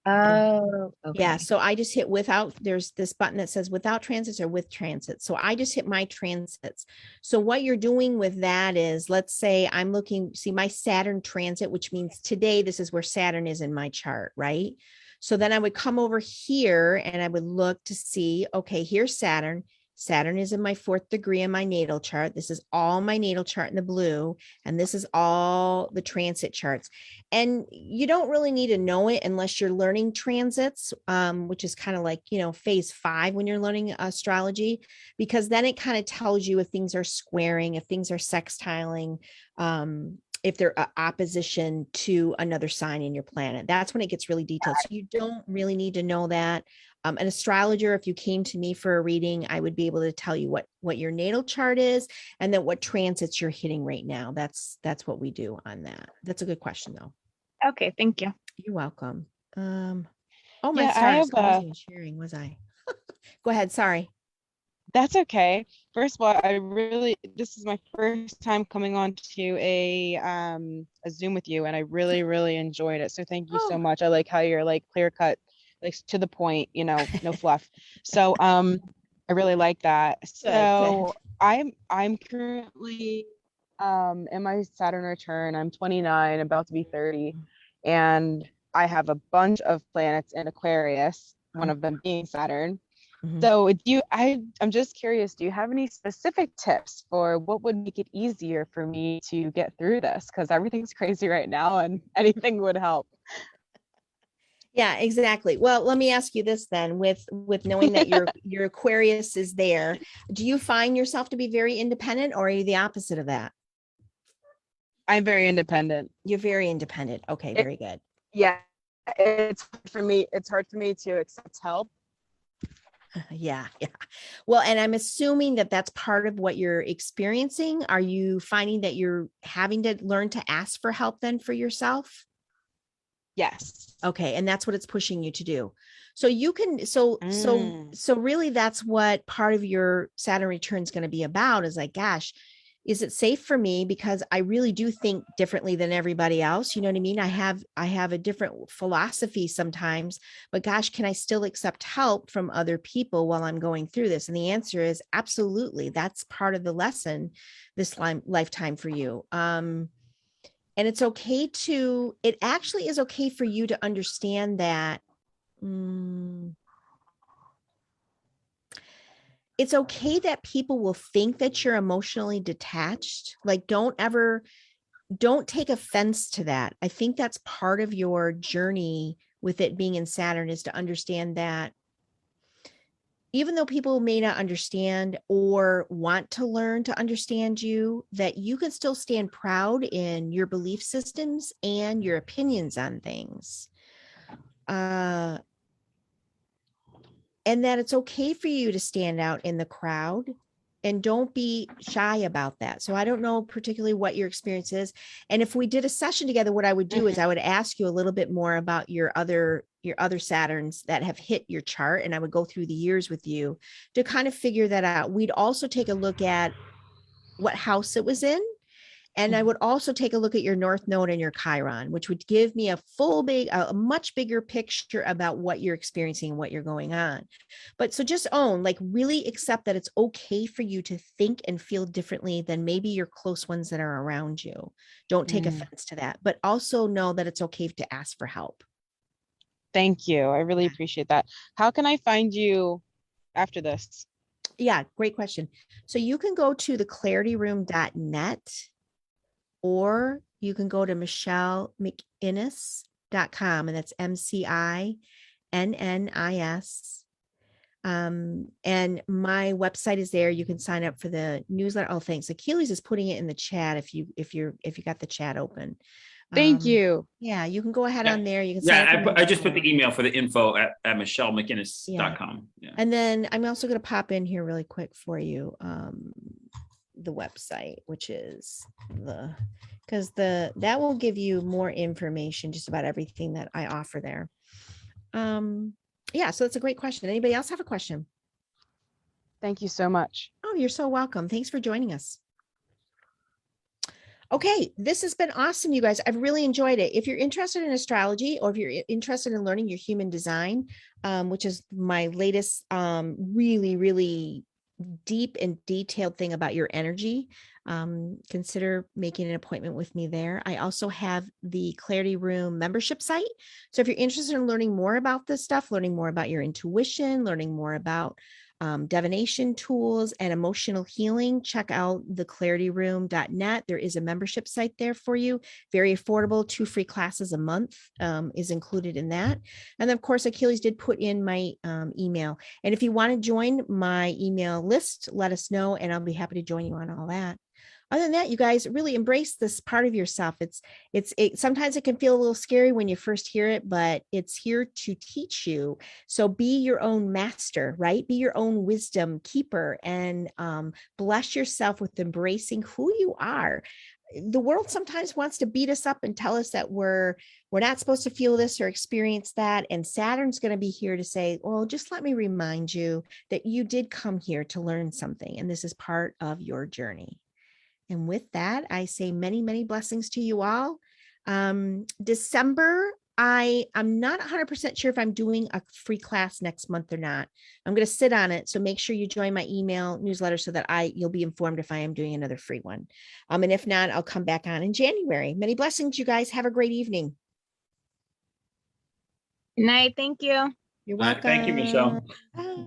C: Oh,
A: Yeah,
C: okay.
A: so I just hit without, there's this button that says without transits or with transits. So I just hit my transits. So what you're doing with that is, let's say I'm looking, see my Saturn transit, which means today, this is where Saturn is in my chart, right? So then I would come over here and I would look to see, okay, here's Saturn. Saturn is in my 4th degree in my natal chart. This is all my natal chart in the blue, and this is all the transit charts. And you don't really need to know it unless you're learning transits, which is kind of like, phase 5 when you're learning astrology, because then it kind of tells you if things are squaring, if things are sextiling, if they're opposition to another sign in your planet. That's when it gets really detailed. So you don't really need to know that. An astrologer, if you came to me for a reading, I would be able to tell you what your natal chart is and then what transits you're hitting right now. That's what we do on that. That's a good question though.
C: Okay, thank you.
A: You're welcome. Oh, my
D: Yeah,
A: stars. I wasn't even sharing, was I? Go ahead. Sorry.
D: that's okay. First of all, this is my first time coming on to a Zoom with you, and I really enjoyed it. So thank you so much. I like how you're like clear cut, like to the point, no fluff. So I really like that. So I'm currently in my Saturn return. I'm 29, about to be 30, and I have a bunch of planets in Aquarius, one of them being Saturn.
A: Mhm.
D: So I'm just curious, do you have any specific tips for what would make it easier for me to get through this? Because everything's crazy right now and anything would help.
A: Yeah, exactly. Well, let me ask you this then, with knowing that your Aquarius is there, do you find yourself to be very independent, or are you the opposite of that?
D: I'm very independent.
A: You're very independent. Okay, very good.
D: Yeah, it's hard for me to accept help.
A: Yeah. Well, and I'm assuming that that's part of what you're experiencing. Are you finding that you're having to learn to ask for help then for yourself?
D: Yes.
A: Okay, and that's what it's pushing you to do. So you can, so really that's what part of your Saturn return is going to be about, is like, gosh, is it safe for me? Because I really do think differently than everybody else. You know what I mean? I have a different philosophy sometimes, but gosh, can I still accept help from other people while I'm going through this? And the answer is absolutely. That's part of the lesson this lifetime for you. And it actually is okay for you to understand that it's okay that people will think that you're emotionally detached. Like, don't take offense to that. I think that's part of your journey with it being in Saturn, is to understand that even though people may not understand or want to learn to understand you, that you can still stand proud in your belief systems and your opinions on things. And that it's okay for you to stand out in the crowd, and don't be shy about that. So I don't know particularly what your experience is. And if we did a session together, what I would do is I would ask you a little bit more about your other Saturns that have hit your chart. And I would go through the years with you to kind of figure that out. We'd also take a look at what house it was in. And I would also take a look at your North Node and your Chiron, which would give me a much bigger picture about what you're experiencing and what you're going on. But so just really accept that it's okay for you to think and feel differently than maybe your close ones that are around you. Don't take offense to that, but also know that it's okay to ask for help.
D: Thank you. I really appreciate that. How can I find you after this?
A: Yeah, great question. So you can go to theclarityroom.net, or you can go to michellemcinnis.com, and that's MCINNIS. And my website is there. You can sign up for the newsletter. Oh, thanks. Achilles is putting it in the chat if you got the chat open.
D: Thank you.
A: Yeah, you can go ahead on there. You can sign up.
B: I just put the email for the info at michellemcinnis.com. Yeah.
A: And then I'm also going to pop in here really quick for you. The website, which is that will give you more information just about everything that I offer there. Yeah, so that's a great question. Anybody else have a question?
D: Thank you so much.
A: Oh, you're so welcome. Thanks for joining us. Okay, this has been awesome, you guys. I've really enjoyed it. If you're interested in astrology, or if you're interested in learning your human design, which is my latest really, really deep and detailed thing about your energy, consider making an appointment with me there. I also have the Clarity Room membership site. So if you're interested in learning more about this stuff, learning more about your intuition, learning more about divination tools and emotional healing, check out the clarityroom.net. There is a membership site there for you. Very affordable. 2 free classes a month is included in that. And then, of course, Achilles did put in my email. And if you want to join my email list, let us know, and I'll be happy to join you on all that. Other than that, you guys really embrace this part of yourself. Sometimes it can feel a little scary when you first hear it, but it's here to teach you. So be your own master, right? Be your own wisdom keeper, and bless yourself with embracing who you are. The world sometimes wants to beat us up and tell us that we're not supposed to feel this or experience that. And Saturn's going to be here to say, well, just let me remind you that you did come here to learn something, and this is part of your journey. And with that, I say many, many blessings to you all. December, I'm not 100% sure if I'm doing a free class next month or not. I'm going to sit on it. So make sure you join my email newsletter so that you'll be informed if I am doing another free one. And if not, I'll come back on in January. Many blessings, you guys. Have a great evening.
C: Good night. Thank you.
A: You're welcome.
B: Thank you, Michelle.
A: Bye.